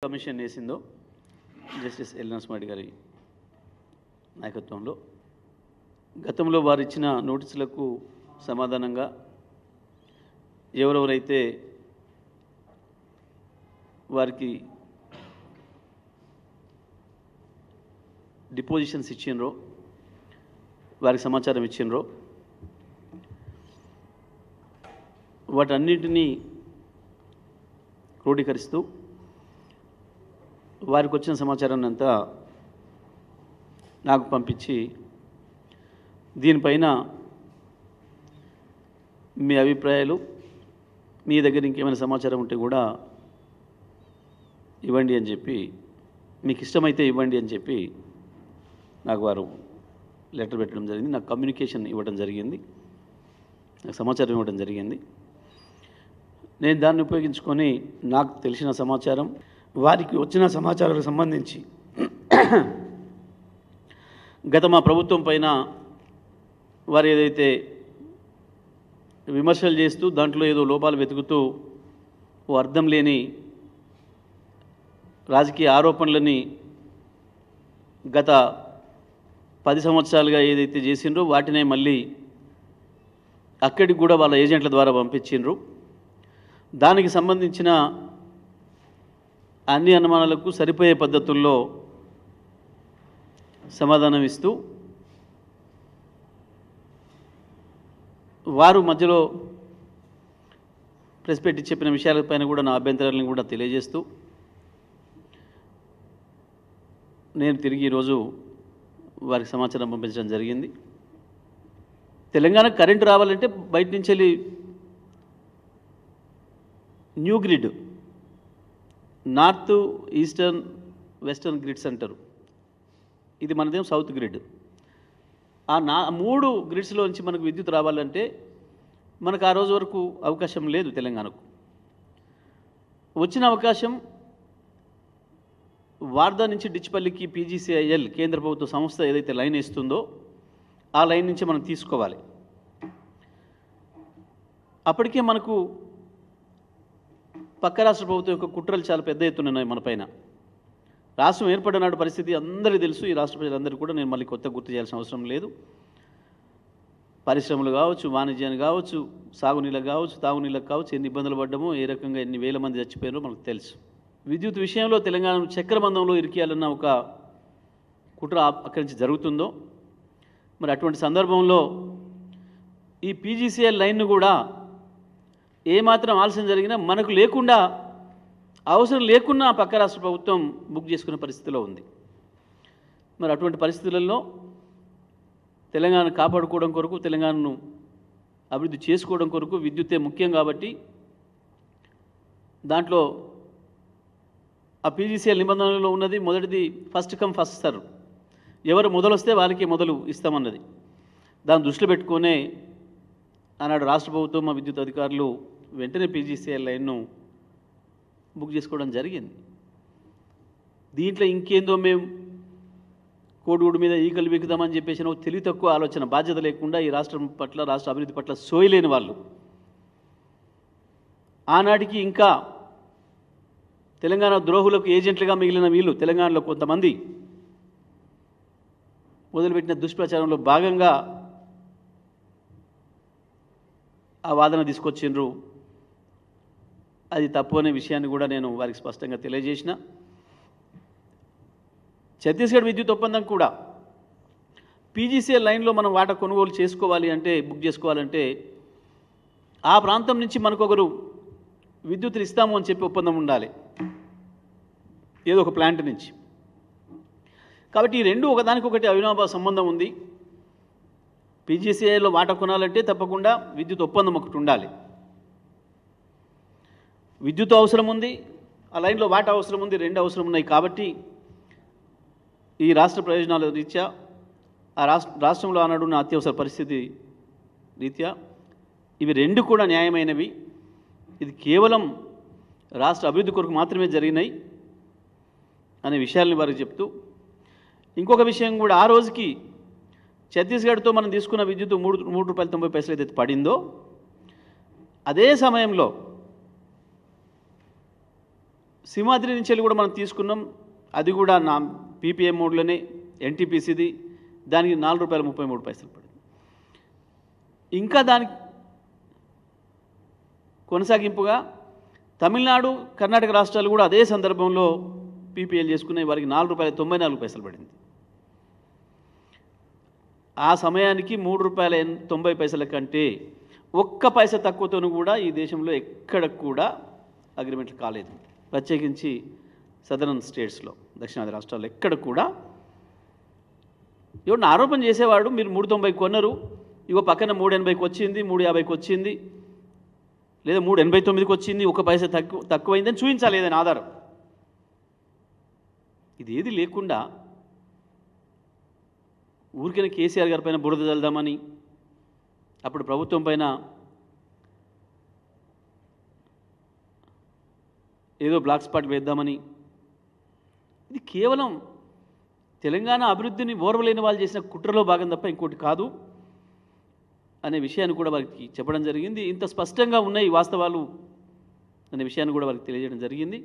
Commission వేసిందో justice L Narasimha Reddy గారి నాయకత్వంలో గతంలో వారు ఇచ్చిన నోటీసులకు సమాధానంగా ఎవరెవరైతే వారికి డిపోజిషన్స్ ఇచ్చిండ్రో వారికి సమాచారం ఇచ్చిండ్రో వాటన్నిటినీ క్రోడీకరిస్తూ వారికి వచ్చిన సమాచారాన్ని అంతా నాకు పంపించి దీనిపైన మీ అభిప్రాయాలు మీ దగ్గర ఇంకేమైనా సమాచారం ఉంటే కూడా ఇవ్వండి అని చెప్పి మీకు ఇష్టమైతే ఇవ్వండి అని చెప్పి నాకు వారు లెటర్ పెట్టడం జరిగింది, నాకు కమ్యూనికేషన్ ఇవ్వడం జరిగింది, నాకు సమాచారం ఇవ్వడం జరిగింది. నేను దాన్ని ఉపయోగించుకొని నాకు తెలిసిన సమాచారం వారికి వచ్చిన సమాచారాలకు సంబంధించి గత మా ప్రభుత్వం పైన వారు ఏదైతే విమర్శలు చేస్తూ దాంట్లో ఏదో లోపాలు వెతుకుతూ ఓ అర్థం లేని రాజకీయ ఆరోపణలని గత 10 సంవత్సరాలుగా ఏదైతే చేసిండ్రో వాటినే మళ్ళీ అక్కడికి కూడా వాళ్ళ ఏజెంట్ల ద్వారా పంపించిండ్రు. దానికి సంబంధించిన అన్ని అనుమానాలకు సరిపోయే పద్ధతుల్లో సమాధానం ఇస్తూ వారు మధ్యలో ప్రెస్ పెట్టి చెప్పిన విషయాలపైన కూడా నా అభ్యంతరాలను కూడా తెలియజేస్తూ నేను తిరిగి ఈరోజు వారికి సమాచారం పంపించడం జరిగింది. తెలంగాణకు కరెంటు రావాలంటే బయట నుంచి వెళ్ళి new grid, north eastern western grids అంటారు, ఇది మనదేం సౌత్ గ్రిడ్. ఆ 3 గ్రిడ్స్లో నుంచి మనకు విద్యుత్ రావాలంటే మనకు ఆ రోజు వరకు అవకాశం లేదు. తెలంగాణకు వచ్చిన అవకాశం వార్దా నుంచి డిచ్పల్లికి పీజీసీఐఎల్ కేంద్ర ప్రభుత్వ సంస్థ ఏదైతే లైన్ ఇస్తుందో ఆ లైన్ నుంచి మనం తీసుకోవాలి. అప్పటికే మనకు పక్క రాష్ట్ర ప్రభుత్వం యొక్క కుట్రలు చాలా పెద్ద ఎత్తున ఉన్నాయి మన పైన. రాష్ట్రం ఏర్పడినాడు పరిస్థితి అందరికీ తెలుసు. ఈ రాష్ట్ర ప్రజలందరూ కూడా నేను మళ్ళీ కొత్త గుర్తు చేయాల్సిన అవసరం లేదు. పరిశ్రమలు కావచ్చు, వాణిజ్యాన్ని కావచ్చు, సాగునీళ్ళకు కావచ్చు, తాగునీళ్ళకు కావచ్చు, ఎన్ని ఇబ్బందులు పడ్డామో, ఏ రకంగా ఎన్ని వేల మంది చచ్చిపోయారో మనకు తెలుసు. విద్యుత్ విషయంలో తెలంగాణను చక్రబంధంలో ఇరికియాలన్న ఒక కుట్ర అక్కడి నుంచి జరుగుతుందో మరి అటువంటి సందర్భంలో ఈ పీజీసీఎల్ లైన్ను కూడా ఏమాత్రం ఆలస్యం జరిగినా మనకు లేకుండా అవసరం లేకున్నా పక్క రాష్ట్ర ప్రభుత్వం బుక్ చేసుకునే పరిస్థితిలో ఉంది. మరి అటువంటి పరిస్థితులలో తెలంగాణ కాపాడుకోవడం కొరకు, తెలంగాణను అభివృద్ధి చేసుకోవడం కొరకు విద్యుత్తే ముఖ్యం కాబట్టి దాంట్లో ఆ పీజీసీఎల్ నిబంధనలలో ఉన్నది మొదటిది ఫస్ట్ కమ్ ఫస్ట్ సర్వ్, ఎవరు మొదలొస్తే వారికి మొదలు ఇస్తామన్నది. దాన్ని దృష్టిలో పెట్టుకునే ఆనాడు రాష్ట్ర ప్రభుత్వం మా విద్యుత్ అధికారులు వెంటనే పీజీసీఎల్ లైన్ను బుక్ చేసుకోవడం జరిగింది. దీంట్లో ఇంకేందో మేము కోడిగుడు మీద ఈకలు వీకుదామని చెప్పేసి తెలివి తక్కువ ఆలోచన, బాధ్యత లేకుండా ఈ రాష్ట్రం పట్ల, రాష్ట్ర అభివృద్ధి పట్ల సోయలేని వాళ్ళు ఆనాటికి ఇంకా తెలంగాణ ద్రోహులకు ఏజెంట్లుగా మిగిలిన వీళ్ళు తెలంగాణలో కొంతమంది మొదలుపెట్టిన దుష్ప్రచారంలో భాగంగా ఆ వాదన తీసుకొచ్చిండ్రు. అది తప్పు అనే విషయాన్ని కూడా నేను వారికి స్పష్టంగా తెలియజేసిన. ఛత్తీస్గఢ్ విద్యుత్ ఒప్పందం కూడా పీజీసీఎల్ లైన్లో మనం వాటా కొనుగోలు చేసుకోవాలి అంటే, బుక్ చేసుకోవాలంటే ఆ ప్రాంతం నుంచి మనకొకరు విద్యుత్తులు ఇస్తాము అని చెప్పి ఒప్పందం ఉండాలి, ఏదో ఒక ప్లాంట్ నుంచి. కాబట్టి ఈ రెండు ఒకదానికొకటి అవినాభావ సంబంధం ఉంది. పీజీసీఐలో వాటా కొనాలంటే తప్పకుండా విద్యుత్ ఒప్పందం ఒకటి ఉండాలి. విద్యుత్ అవసరం ఉంది, ఆ లైన్లో వాటా అవసరం ఉంది, రెండు అవసరం ఉన్నాయి. కాబట్టి ఈ రాష్ట్ర ప్రయోజనాల రీత్యా, ఆ రాష్ట్రంలో ఆనాడున్న అత్యవసర పరిస్థితి రీత్యా ఇవి రెండు కూడా న్యాయమైనవి. ఇది కేవలం రాష్ట్ర అభివృద్ధి కొరకు మాత్రమే జరిగినాయి అనే విషయాల్ని వారికి చెప్తూ, ఇంకొక విషయం కూడా, ఆ రోజుకి ఛత్తీస్గఢ్తో మనం తీసుకున్న విద్యుత్ 3 రూపాయల 90 పైసలు ఏదైతే పడిందో అదే సమయంలో సింహాద్రి నుంచి వెళ్ళి కూడా మనం తీసుకున్నాం, అది కూడా నా పీపీఎం మోడ్లోనే ఎన్టీపీసీది, దానికి ₹4.33 పడింది. ఇంకా దానికి కొనసాగింపుగా తమిళనాడు, కర్ణాటక రాష్ట్రాలు కూడా అదే సందర్భంలో పీపీఎల్ చేసుకునే వారికి ₹4.94 పడింది. ఆ సమయానికి ₹3.90 కంటే ఒక్క పైసా తక్కువతోనూ కూడా ఈ దేశంలో ఎక్కడ కూడా అగ్రిమెంట్లు కాలేదు. ప్రత్యేకించి సదరన్ స్టేట్స్లో, దక్షిణాది రాష్ట్రాల్లో ఎక్కడ కూడా. ఎవరిని ఆరోపణ చేసేవాడు, మీరు 3.90 కొన్నారు, ఇగో పక్కన 3.80కి వచ్చింది, 3.50కి వచ్చింది, లేదా 3.89కి వచ్చింది, ఒక పైసా తక్కువైందని చూపించాలి ఏదైనా ఆధారం. ఇది ఏది లేకుండా ఊరికైనా కేసీఆర్ గారి పైన బురద చల్దామని, అప్పుడు ప్రభుత్వం పైన ఏదో బ్లాక్ స్పాట్ వేద్దామని, ఇది కేవలం తెలంగాణ అభివృద్ధిని ఓర్వలేని వాళ్ళు చేసిన కుట్రలో భాగం తప్ప ఇంకోటి కాదు అనే విషయాన్ని కూడా వారికి చెప్పడం జరిగింది. ఇంత స్పష్టంగా ఉన్నాయి వాస్తవాలు అనే విషయాన్ని కూడా వారికి తెలియజేయడం జరిగింది.